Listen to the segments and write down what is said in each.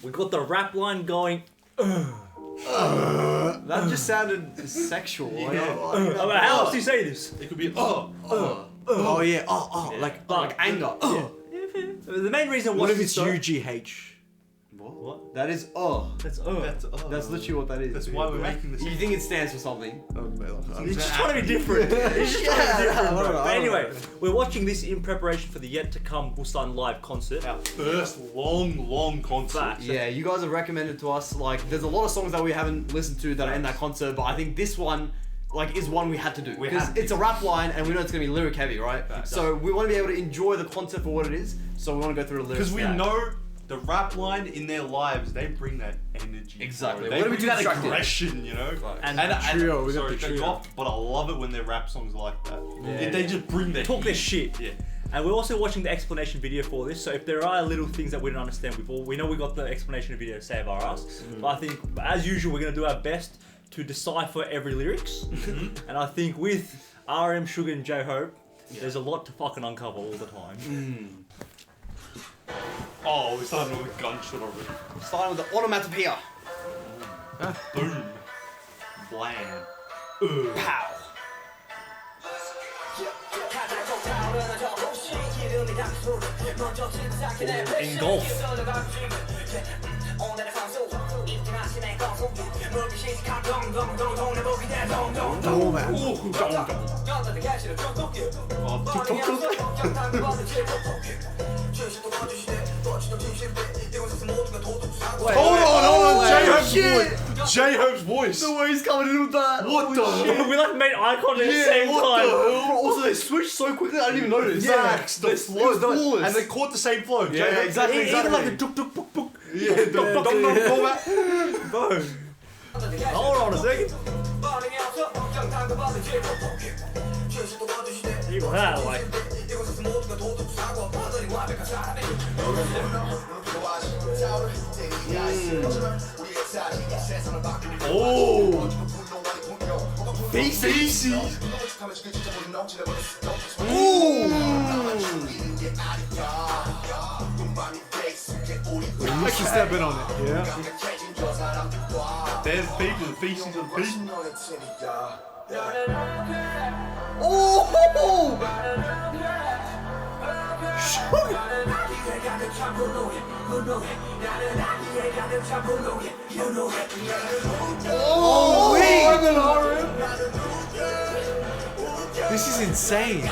We got the rap line going. That just sounded sexual. How else do you say this? It could be Oh yeah. Like anger. The main reason What why if it's UGH? What? That is That's That's literally what that is. That's why we're making this. You think it stands for something? He's just trying to be different. He's just trying to be different, bro. But anyway, know. we're watching this in preparation for the yet to come Busan live concert. Our first long concert. Facts. Yeah, you guys have recommended to us, like, there's a lot of songs that we haven't listened to that are in that concert, but I think this one, like, is one we had to do. Because it's a rap line and we know it's going to be lyric heavy, right? So we want to be able to enjoy the concert for what it is, so we want to go through the lyrics. Because we know the rap line in their lives, they bring that energy. Exactly. They What do we bring do that constructive? aggression, you know? And And the trio, we got sorry the to cut you trio. off, but I love it when their rap songs are like that. Yeah. They just bring their talk their heat. shit. Yeah. And we're also watching the explanation video for this, so if there are little things that we don't understand, we know we got the explanation video to save our ass. But I think, as usual, we're going to do our best to decipher every lyrics. And I think with RM, Sugar, and J-Hope, there's a lot to fucking uncover all the time. Oh, we're starting with a gunshot already. Starting with the onomatopoeia. Boom. Bland. Pow. Engulf. Oh man. Hold on, J-Hope's voice. J-Hope's voice. The way he's coming in with that. What the hell? We like made eye contact at the same time. Also, they switched so quickly, I didn't even notice. Facts. The flow, flawless. and they caught the same flow. Yeah, J-Hope- exactly. Even like the tuk tuk puk puk. Yeah, the format. Bro. Hold on a second. Even that, like. Oh. Feces. You should step in on it. Yeah. They're the people, the feces of the people. This is insane.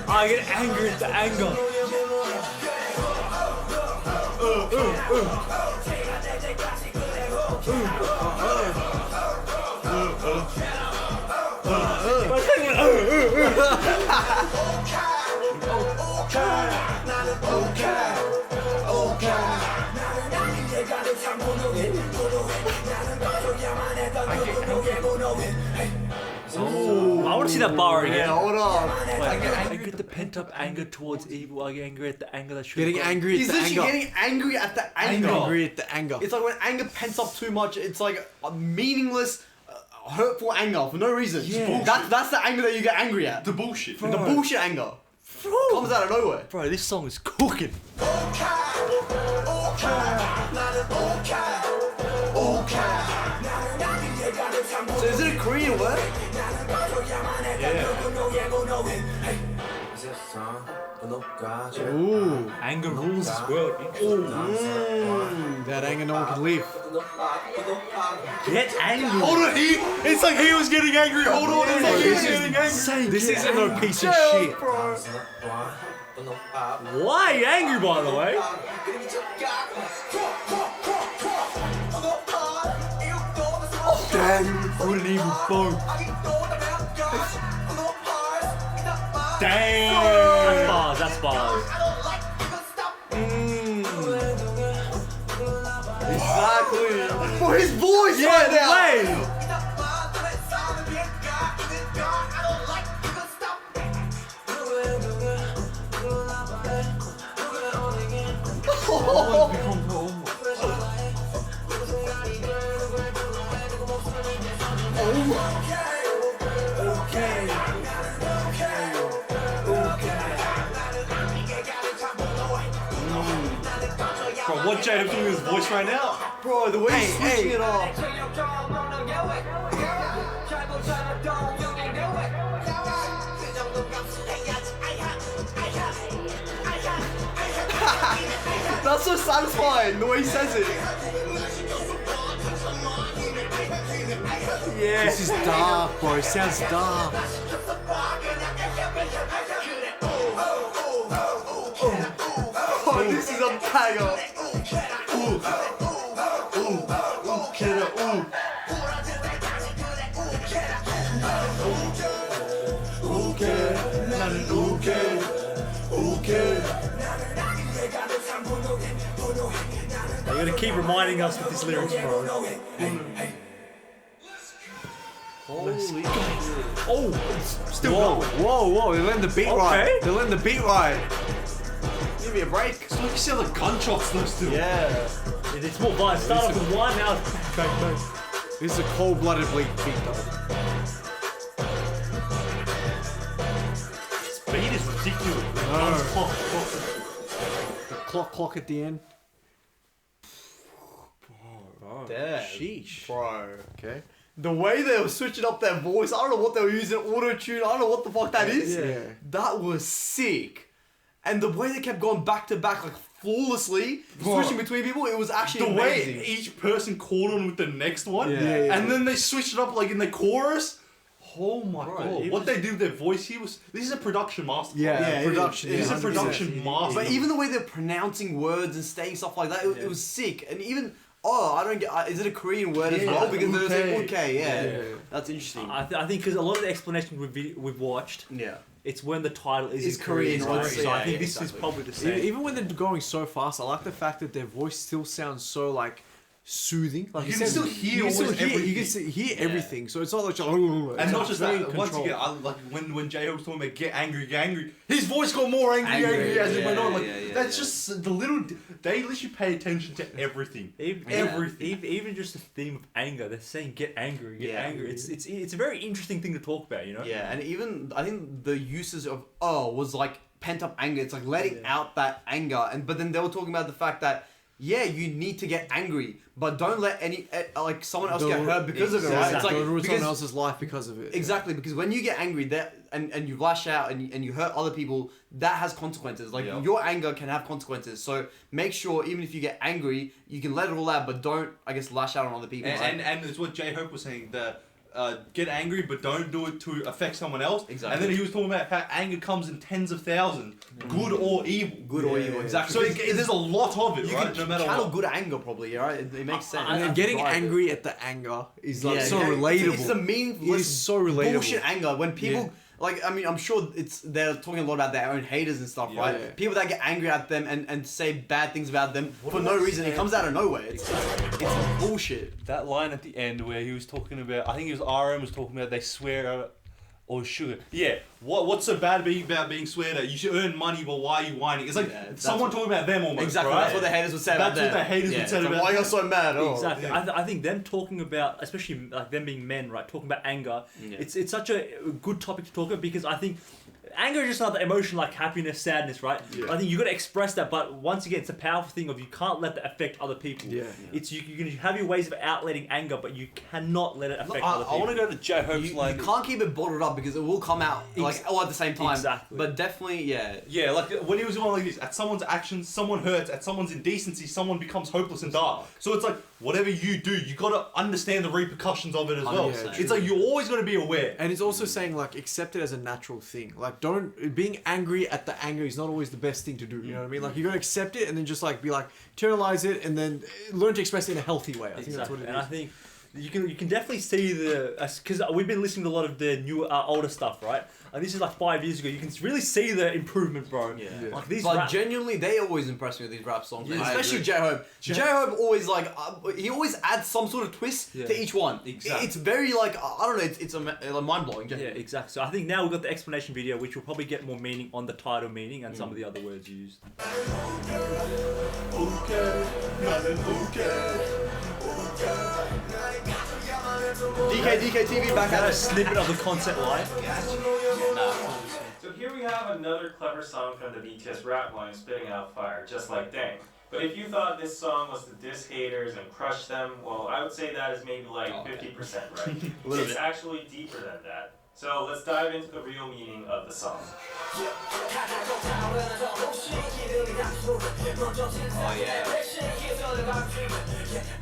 I get angry at the anger. I want to see that bar again. Yeah, hold on. I get angry at the pent up anger towards evil. I get angry at the anger that should Getting angry at He's the literally anger. getting angry at the anger. Angry at the anger. It's like when anger pents up too much, it's like a meaningless, hurtful anger for no reason. Yeah. That's the anger that you get angry at. The bullshit. The bullshit anger. Comes out of nowhere. Bro, this song is cooking. So is it a Korean word? Ooh. Anger rules this world. That anger no one can leave. Get angry. Hold on, it's like he was getting angry. Hold on, it's like he was getting angry. This isn't no piece of shit. Why are you angry, by the way? Damn, what an evil bow. Damn. That's bars. Exactly. For his voice Yeah, right the now. way. Bro, what Jade doing with his voice right now? Bro, the way he's switching it up. That's so satisfying, the way he says it. Yeah. This is dark, bro. It sounds dark. Oh, this is a banger. You're gonna keep reminding us with these lyrics, bro. Holy shit. Oh, it's still Whoa, going. whoa. They're letting the beat Okay. ride. They're letting the beat ride. Give me a break. It's like you see the gunshots those two. Yeah. It's more violent. Start off with one, now it's bang, bang. This is a cold-blooded beat though. Speed is ridiculous. The clock at the end. Damn. Sheesh. Bro. Okay. The way they were switching up their voice, I don't know what they were using, auto-tune, I don't know what the fuck that is. Yeah. That was sick. And the way they kept going back to back, like flawlessly, Bro. switching between people, it was actually The amazing. way each person caught on with the next one, Yeah. and then they switched it up like in the chorus. Oh my Bro, god! it What was- they do with their voice, this is a production masterclass. Yeah, it production. is. This is a 100%. production master. But even the way they're pronouncing words and saying stuff like that, it was sick. And even, I don't get, is it a Korean word as Yeah, well? Because they're saying okay. okay, yeah. Yeah. That's interesting. I think because a lot of the explanations we've watched, Yeah. it's when the title is Is in Korean, Korean, right? honestly, So I yeah, think this is exactly. probably the same. Even when they're going so fast, I like the fact that their voice still sounds so like soothing. Like You it can sounds- still hear you can still almost hear, you everything. can hear Yeah. everything. So it's not like And not just very that, once controlled. again, I like when J-Hope was talking about get angry, his voice got more angry as it went on. Like that's just the little. They literally pay attention to everything. Even just the theme of anger, they're saying get angry, get Yeah. angry. It's a very interesting thing to talk about, you know? Yeah, and even I think the uses of was like pent up anger. It's like letting out that anger, but then they were talking about the fact that you need to get angry, but don't let any like someone else get hurt because of it. Right? It's like Don't ruin someone because, else's life because of it. exactly because when you get angry, and you lash out and you hurt other people, that has consequences. Like your anger can have consequences. So make sure even if you get angry, you can let it all out, but don't lash out on other people. and it's what J-Hope was saying. Get angry, but don't do it to affect someone else. Exactly. And then he was talking about how anger comes in tens of thousands, good or evil. Good or evil, exactly. So there's a lot of it, you right? can No matter channel what. good anger probably, right? It makes sense. And then getting angry at the anger is like so relatable. It's the meaningless, It is so relatable. bullshit anger. When people, like, I mean, I'm sure they're talking a lot about their own haters and stuff, right? Yeah. People that get angry at them and say bad things about them for no reason. It comes out of nowhere. It's bullshit. That line at the end where he was talking about, I think it was RM was talking about they swear or sugar. Yeah. What's so bad about being sweared at? You should earn money, but why are you whining? It's like someone talking about them almost. Exactly. Right? That's what the haters would say about them. That's what the haters would say It's like, about why them. you're so mad? Oh. Exactly. I think them talking about, especially like them being men, right? Talking about anger. Yeah. It's such a good topic to talk about because I think anger is just another emotion like happiness, sadness, right? Yeah. I think you got to express that, but once again, it's a powerful thing of you can't let that affect other people. Yeah. It's you can have your ways of outletting anger, but you cannot let it affect other I people. want to go to J-Hope's You line. can't keep it bottled up because it will come out like all at the same time. Exactly. But definitely, Yeah, like when he was going like this, at someone's actions, someone hurts, at someone's indecency, someone becomes hopeless and dark. So it's like, whatever you do, you gotta understand the repercussions of it as well. 100%. It's like, you're always gonna be aware. And it's also saying like accept it as a natural thing. Like being angry at the anger is not always the best thing to do. You know what I mean? Like you gotta accept it and then just like be like internalize it and then learn to express it in a healthy way. I think that's what it is. And I think you can definitely see because we've been listening to a lot of the new older stuff, right? And this is like 5 years ago. You can really see the improvement, bro. Yeah. Like these But rap- genuinely, they always impress me with these rap songs, Yeah, I especially agree. J-Hope. J-Hope always like he always adds some sort of twist to each one. Exactly. It's very like I don't know. It's mind blowing. Yeah, exactly. So I think now we've got the explanation video, which will probably get more meaning on the title meaning and some of the other words used. DK TV back Got at a it. snippet of the concept line. So here we have another clever song from the BTS rap line, spitting out fire, just like Dang. But if you thought this song was to diss haters and crush them, well, I would say that is maybe like 50% right. It's actually deeper than that. So let's dive into the real meaning of the song. Oh yeah.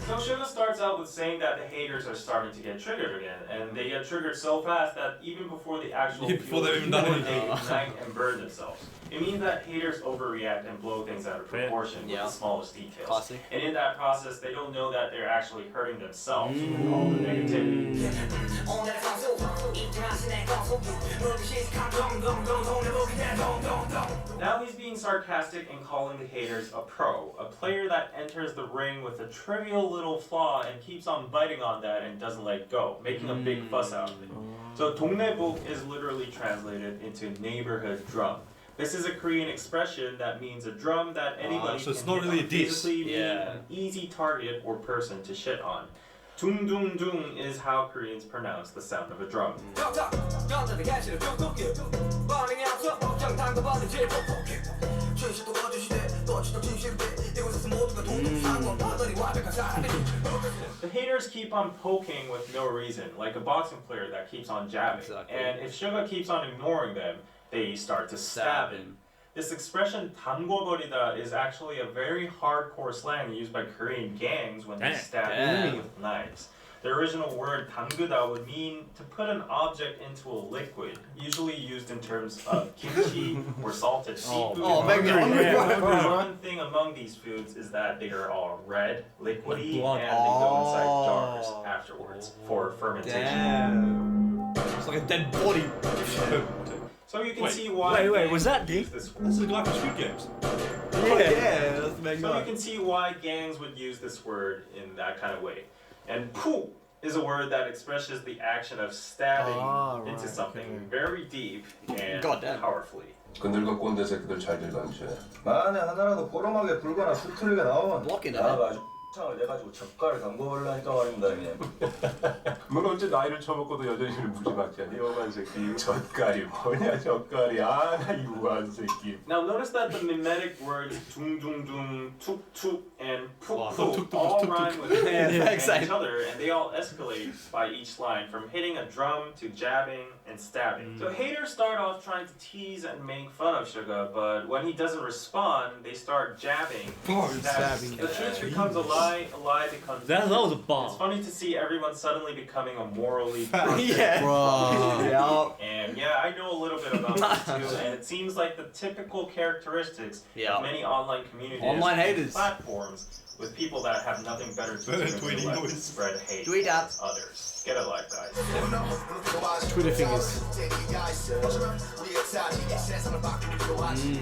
So Suga starts out with saying that the haters are starting to get triggered again, and they get triggered so fast that even before the actual Before they've even done they anything. ignite and burn themselves. It means that haters overreact and blow things out of proportion with the smallest details. Classic. And in that process, they don't know that they're actually hurting themselves with all the negativity. Now he's being sarcastic and calling the haters a pro, a player that enters the ring with a trivial little flaw and keeps on biting on that and doesn't let it go, making a big fuss out of it. So 동네북 is literally translated into neighborhood drum. This is a Korean expression that means a drum that anybody so it's can not hit really on, a diss. physically meaning an easy target or person to shit on. Dung dung dung is how Koreans pronounce the sound of a drum. The haters keep on poking with no reason, like a boxing player that keeps on jabbing. Exactly. And if Suga keeps on ignoring them, they start to stab him. This expression 담궈버리다 is actually a very hardcore slang used by Korean gangs when they stab enemy with knives. The original word 담그다 would mean to put an object into a liquid, usually used in terms of kimchi or salted seafood. One thing among these foods is that they are all red, liquidy, and they go inside jars afterwards for fermentation. It's like a dead body. So you can see why. Wait, was that deep? This is the guy from Squid Games. Yeah, that's the main So guy. you can see why gangs would use this word in that kind of way. And 푸 is a word that expresses the action of stabbing into something very deep and powerfully. 그늙어 꼰대 새끼들 잘들 감시해. 만에 하나라도 보름하게 불거나 수틀리게 나오면 나가 아주 창을 내가지고 젓갈을 담궈버리려니까 말입니다 형님. 넌 언제 나이를 처먹고도 여전히 무지막지하니 여관 새끼. 젓갈이 뭐냐 젓갈이. 아 나 이 우한 새끼. Now notice that the mimetic words 둥둥둥, 툭툭, and Wow, 푹푹 all rhyme with each other, and they all escalate by each line, from hitting a drum to jabbing and stabbing. So haters start off trying to tease and make fun of Suga, but when he doesn't respond, they start jabbing, stabbing. The truth becomes a lie becomes That was a bomb. It's funny to see everyone suddenly becoming a morally And yeah, I know a little bit about this too, and it seems like the typical characteristics of many online communities and platforms with people that have nothing better to do than spread hate towards others. Get a life, guys. Twitter fingers.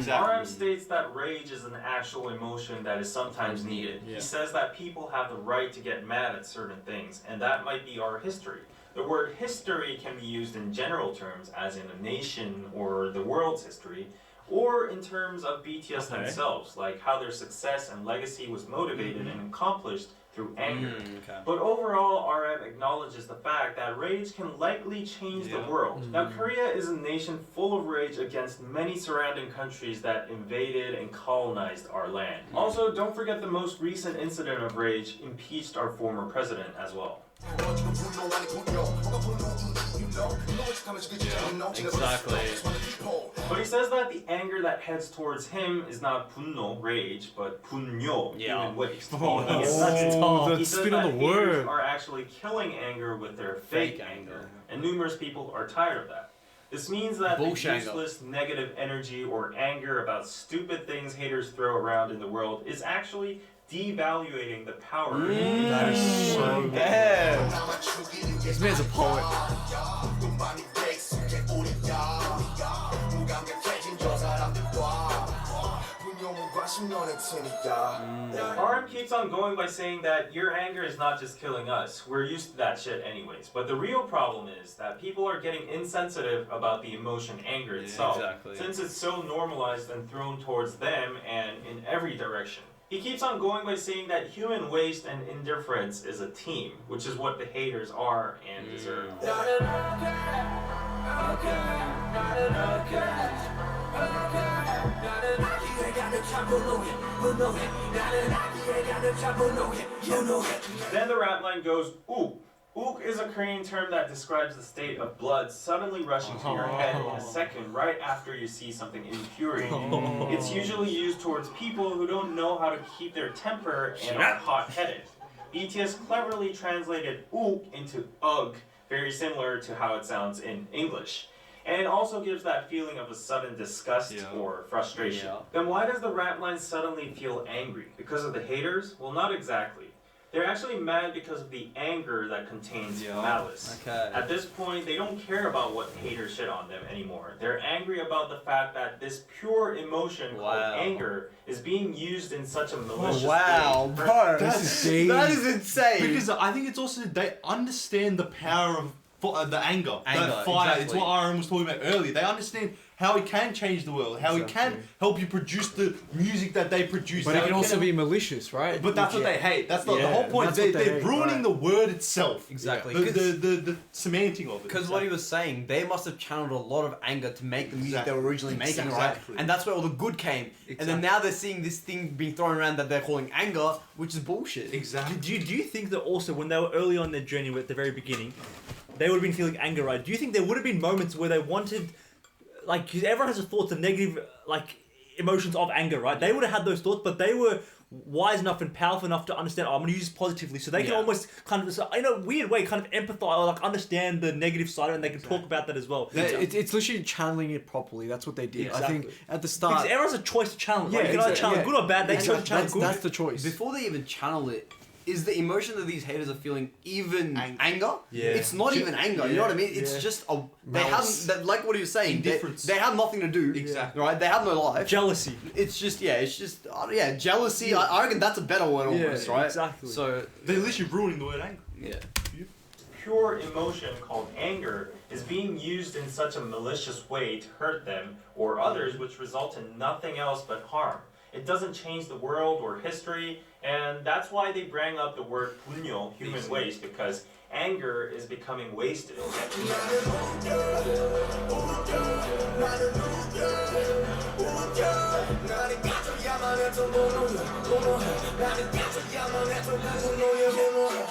RM states that rage is an actual emotion that is sometimes needed. He says that people have the right to get mad at certain things, and that might be our history. The word history can be used in general terms, as in a nation or the world's history, or in terms of BTS themselves, like how their success and legacy was motivated and accomplished through anger. But overall, RM acknowledges the fact that rage can likely change the world. Now, Korea is a nation full of rage against many surrounding countries that invaded and colonized our land. Also, don't forget the most recent incident of rage impeached our former president as well. Exactly. But he says that the anger that heads towards him is not 분노, rage, but 분뇨, human waste. He says spin that on the haters word. are actually killing anger with their fake anger, and numerous people are tired of that. This means that the useless negative energy or anger about stupid things haters throw around in the world is actually devaluating the power of That is so Yeah. This man's a poet. RM keeps on going by saying that your anger is not just killing us. We're used to that shit anyways. But the real problem is that people are getting insensitive about the emotion anger itself, since it's so normalized and thrown towards them and in every direction. He keeps on going by saying that human waste and indifference is a team, which is what the haters are and deserve. Then the rap line goes, ook. Ook is a Korean term that describes the state of blood suddenly rushing to your head in a second right after you see something infuriating. It's usually used towards people who don't know how to keep their temper and are hot-headed. BTS cleverly translated ook into ugh, very similar to how it sounds in English. And it also gives that feeling of a sudden disgust or frustration. Then why does the rap line suddenly feel angry? Because of the haters? Well, not exactly. They're actually mad because of the anger that contains malice. Okay. At this point, they don't care about what haters shit on them anymore. They're angry about the fact that this pure emotion called anger is being used in such a malicious way. Bro. That is insane. Because I think it's also they understand the power of the anger, that fire. Exactly. It's what RM was talking about earlier. They understand how he can change the world, how he can help you produce the music that they produce. But it can also be malicious, right? But that's what they hate. That's the whole point. They're ruining the word itself. Exactly. The semantic of it. Because what he was saying, they must have channeled a lot of anger to make the music they were originally making, right? And that's where all the good came. And then now they're seeing this thing being thrown around that they're calling anger, which is bullshit. Exactly. Do you think that also when they were early on their journey at the very beginning, they would have been feeling anger, right? Do you think there would have been moments where they wanted, like, because everyone has thoughts of negative, like, emotions of anger, right? They would have had those thoughts, but they were wise enough and powerful enough to understand, I'm going to use this positively. So they can almost kind of, in a weird way, kind of empathize or like understand the negative side, and they can talk about that as well. It's literally channeling it properly. That's what they did. Exactly. I think at the start. Because everyone has a choice to channel. Right? You can either channel good or bad. They chose to channel good. That's the choice. Before they even channel it, is the emotion that these haters are feeling even anger? Yeah. It's not even anger, you know what I mean? It's just a... They haven't... Like what he was saying, they have nothing to do. Exactly. Right? They have no life. Jealousy. It's just, jealousy. I reckon that's a better word almost, right? Exactly. So... They're literally ruining the word anger. Yeah. Pure emotion called anger is being used in such a malicious way to hurt them or others, which result in nothing else but harm. It doesn't change the world or history, and that's why they bring up the word 분뇨, human waste, because anger is becoming wasted.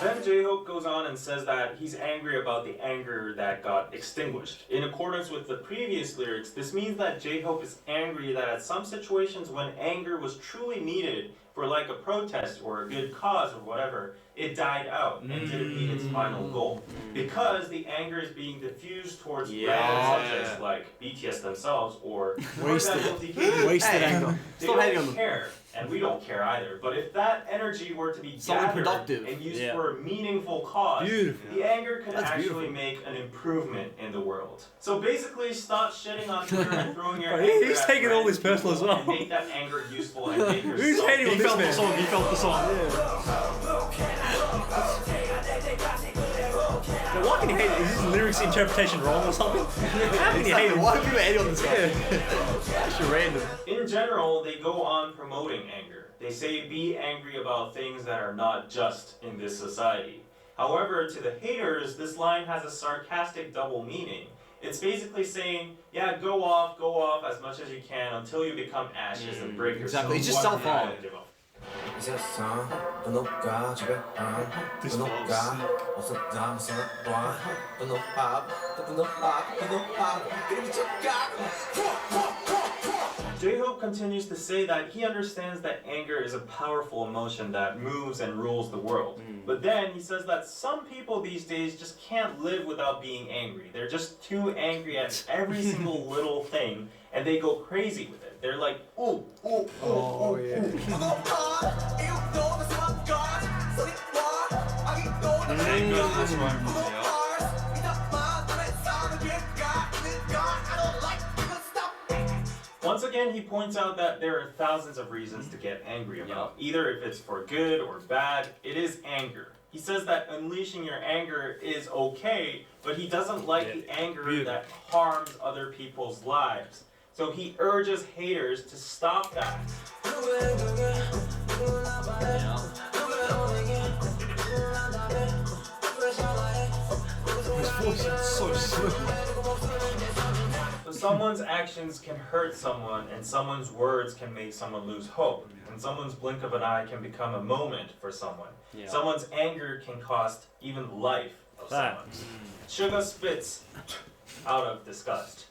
Then J-Hope goes on and says that he's angry about the anger that got extinguished. In accordance with the previous lyrics, this means that J-Hope is angry that at some situations when anger was truly needed for like a protest or a good cause or whatever, it died out and didn't meet its final goal. Because the anger is being diffused towards random subjects like BTS themselves or Wasted anger. They don't care, and we don't care either. But if that energy were to be gathered productive and used for a meaningful cause, the anger could That's actually beautiful. make an improvement in the world. So basically, stop shitting on Twitter and throwing your anger He's at taking all random this personal as people well. and make that anger useful and make yourself. Who's hating on He this felt the man? song. He felt the song. Now, why can you hate it? Is this lyrics interpretation wrong or something? How can you hate it? Why do people hate on this guy? Actually random. In general, they go on promoting anger. They say be angry about things that are not just in this society. However, to the haters, this line has a sarcastic double meaning. It's basically saying, yeah, go off as much as you can until you become ashes and break yourself. Exactly, it's just self-harm. J-Hope continues to say that he understands that anger is a powerful emotion that moves and rules the world. But then he says that some people these days just can't live without being angry. They're just too angry at every single little thing, and they go crazy with it. They're like, ooh, ooh, ooh, Oh, ooh, yeah. ooh. That's right. Once again, he points out that there are thousands of reasons to get angry about. Either if it's for good or bad, it is anger. He says that unleashing your anger is okay, but he doesn't like the anger that harms other people's lives. So he urges haters to stop that. His voice is so smooth. So Someone's actions can hurt someone, and someone's words can make someone lose hope. And someone's blink of an eye can become a moment for someone. Yeah. Someone's anger can cost even life of someone. Sugar spits out of disgust.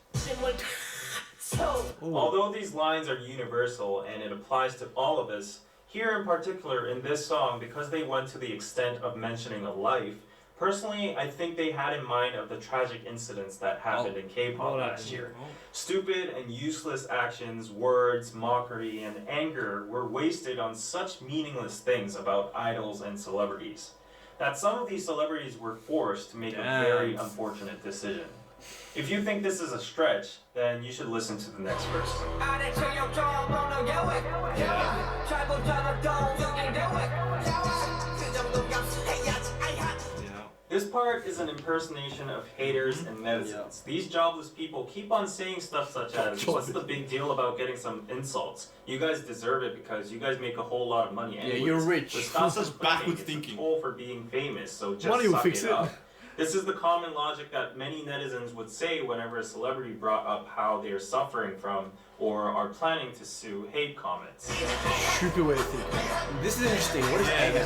Although these lines are universal and it applies to all of us, here in particular in this song, because they went to the extent of mentioning a life, personally, I think they had in mind of the tragic incidents that happened in K-pop last year. Stupid and useless actions, words, mockery, and anger were wasted on such meaningless things about idols and celebrities, that some of these celebrities were forced to make a very unfortunate decision. If you think this is a stretch, then you should listen to the next verse. This part is an impersonation of haters and netizens. These jobless people keep on saying stuff such as, what's the big deal about getting some insults? You guys deserve it because you guys make a whole lot of money anyways. Yeah, you're rich. But stop Such backwards complaining. thinking. It's a toll for being famous, so just Money will suck fix it it. up. This is the common logic that many netizens would say whenever a celebrity brought up how they are suffering from or are planning to sue hate comments. Stupid way of thinking. This is interesting. What is anger?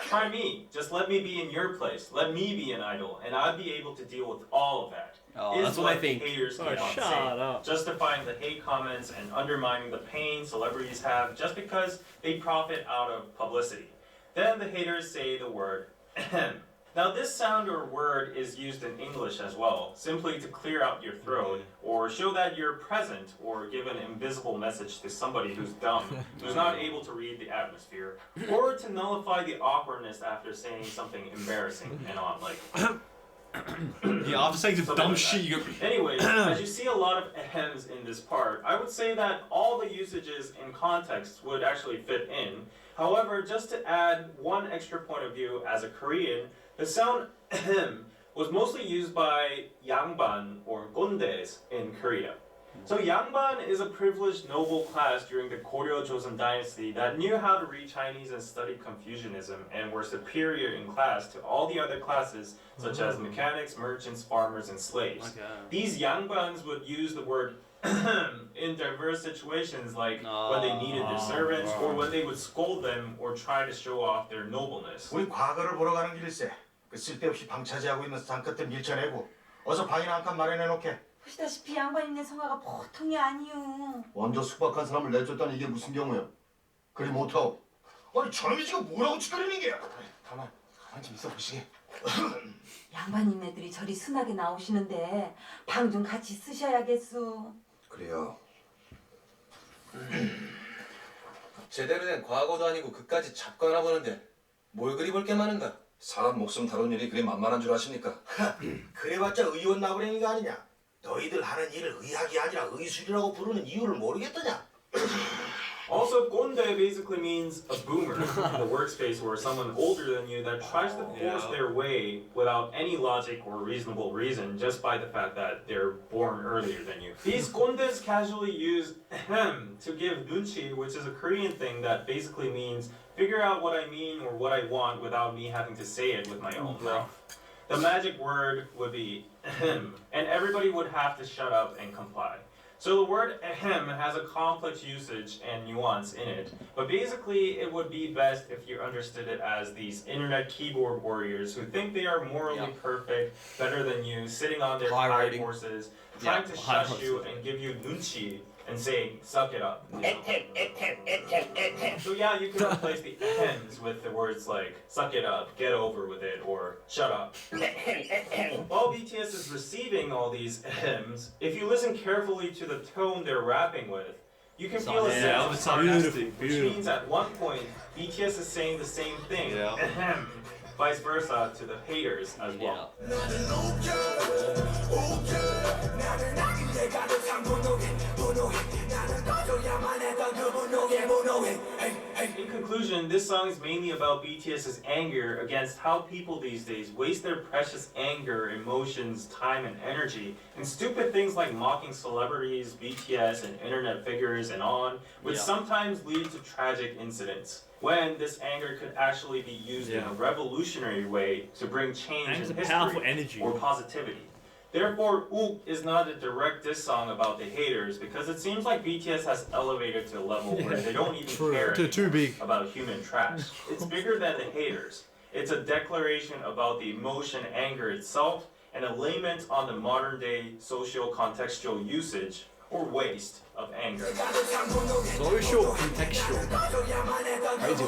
Try me. Just let me be in your place. Let me be an idol, and I'd be able to deal with all of that. Oh, Is that's what I think. Haters keep on shut saying, up. justifying the hate comments and undermining the pain celebrities have just because they profit out of publicity. Then the haters say the word ahem. Now this sound or word is used in English as well, simply to clear out your throat or show that you're present or give an invisible message to somebody who's dumb, who's not able to read the atmosphere, or to nullify the awkwardness after saying something embarrassing and on like. Yeah, after saying some Something dumb like shit, that. you go. Anyways, as you see a lot of ahems in this part, I would say that all the usages in context would actually fit in. However, just to add one extra point of view as a Korean, the sound ahem was mostly used by yangban or gondes in Korea. So yangban is a privileged noble class during the Goryeo Joseon dynasty that knew how to read Chinese and studied Confucianism and were superior in class to all the other classes such as mechanics, merchants, farmers, and slaves. These yangbans would use the word in diverse situations like when they needed their servants or when they would scold them or try to show off their nobleness. 우리 과거를 보러 가는 길일세. 그 쓸데없이 방차지하고 있는 상끝들 밀쳐내고 어서 방이나 한 칸 마련해 놓게. 보시다시피 양반이네 성화가 보통이 아니요. 먼저 숙박한 사람을 내쫓다니 이게 무슨 경우야? 그리 못하고. 아니 저놈이 지금 뭐라고 짓거리는 게야? 가만 좀 있어 보시게. 양반이네들이 저리 순하게 나오시는데 방 좀 같이 쓰셔야겠소. 그래요. 제대로 된 과거도 아니고 그까지 잡거나 보는데 뭘 그리 볼 게 많은가? 사람 목숨 다룬 일이 그리 만만한 줄 아십니까? 그래봤자 의원 나부랭이가 아니냐? 너희들 하는 일을 의학이 아니라 의술이라고 부르는 이유를 모르겠더냐? Also, gonde basically means a boomer in the workspace or someone older than you that tries to force their way without any logic or reasonable reason just by the fact that they're born earlier than you. These gondes casually use ahem to give nunchi, which is a Korean thing that basically means figure out what I mean or what I want without me having to say it with my own mouth. The magic word would be ahem, and everybody would have to shut up and comply. So the word ahem has a complex usage and nuance in it, but basically it would be best if you understood it as these internet keyboard warriors who think they are morally perfect, better than you, sitting on their High high rating. horses, trying to shush you and give you nunchi and saying, suck it up. So yeah, you can replace the ahems with the words like, suck it up, get over with it, or shut up. While BTS is receiving all these ahems, if you listen carefully to the tone they're rapping with, you can feel a sense of sarcasm, which means at one point, BTS is saying the same thing, ahem, vice versa to the haters as well. In conclusion, conclusion, this song is mainly about BTS's anger against how people these days waste their precious anger, emotions, time, and energy in stupid things like mocking celebrities, BTS, and internet figures, and on, which sometimes lead to tragic incidents. When this anger could actually be used in a revolutionary way to bring change in history powerful energy or positivity. Therefore, Ook is not a direct diss song about the haters because it seems like BTS has elevated to a level where they don't even care anymore about human trash. It's bigger than the haters. It's a declaration about the emotion anger itself and a lament on the modern day social contextual usage or waste of anger. Social contextual. Crazy.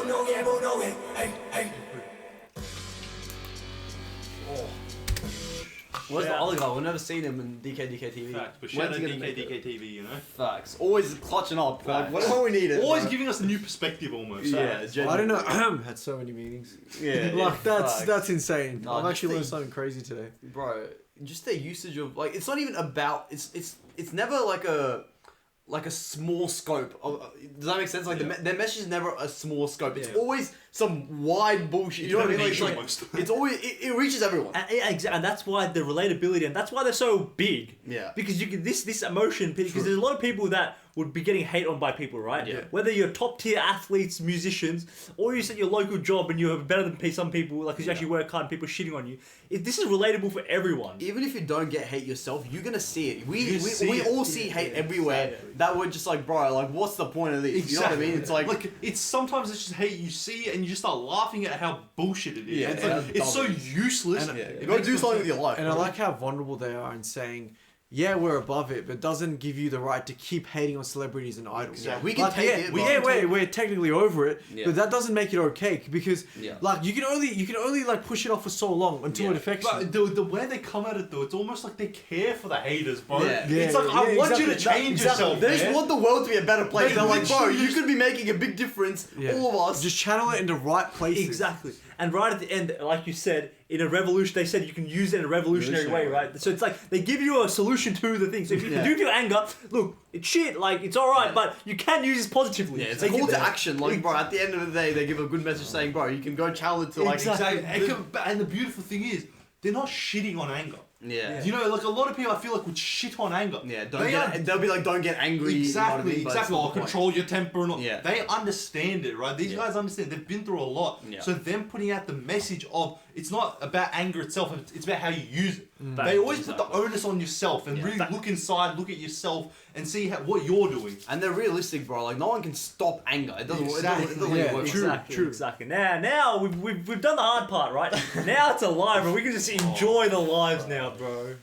Where's the other guy? We've never seen him in DK Facts, but shout out DK TV, you know? Facts. Always clutching up. Like, when we need it. Always giving us a new perspective almost. Yeah, I don't know. Had so many meanings. Yeah. Like, that's insane. No, I've actually learned something crazy today. Bro, just their usage of, like, it's not even about, it's never like a small scope. Does that make sense? Like, their message is never a small scope. It's always some wide bullshit. You know what I mean? Like, it's always, it reaches everyone. And that's why the relatability, and that's why they're so big. Yeah. Because you can this emotion, because there's a lot of people that would be getting hate on by people, right? Yeah. Whether you're top tier athletes, musicians, or you set your local job and you're better than some people, like, because you actually work hard and people are shitting on you. This is relatable for everyone. Even if you don't get hate yourself, you're gonna see it. We all see hate everywhere. That we're just like, bro, like, what's the point of this? Exactly. You know what I mean? It's like it's sometimes it's just hate. You see it and you just start laughing at how bullshit it is. Yeah, it's like, it's so useless. you gotta do something with your life. And I like how vulnerable they are in saying, yeah, we're above it, but it doesn't give you the right to keep hating on celebrities and idols. Yeah, we can take it. We're technically over it, but that doesn't make it okay because like you can only like push it off for so long until it affects you. But the way they come at it though, it's almost like they care for the haters, bro. Yeah. It's like, I want you to change yourself. They just want the world to be a better place. They're like, bro, you just- could be making a big difference. All of us. Just channel it into right places. Exactly. And right at the end, like you said, in a revolution, they said you can use it in a revolutionary way, right? So it's like they give you a solution to the thing. So if you can do your anger, look, it's shit, like it's alright, but you can use this positively. Yeah, it's a call to action. Like, bro, at the end of the day, they give a good message saying, bro, you can go channel it to like Exactly. And the beautiful thing is, they're not shitting on anger. Yeah. You know, like a lot of people I feel like would shit on anger. Yeah, they'll be like, don't get angry. Exactly, you know what I mean? exactly. Or control your temper and all. Yeah. They understand it, right? These guys understand. They've been through a lot. Yeah. So them putting out the message of it's not about anger itself, it's about how you use it. They always put the onus on yourself and really look inside, look at yourself and see what you're doing. And they're realistic, bro. Like, no one can stop anger. It doesn't, it doesn't really work. Exactly. Now we've done the hard part, right? Now it's alive, bro. We can just enjoy the lives now, bro.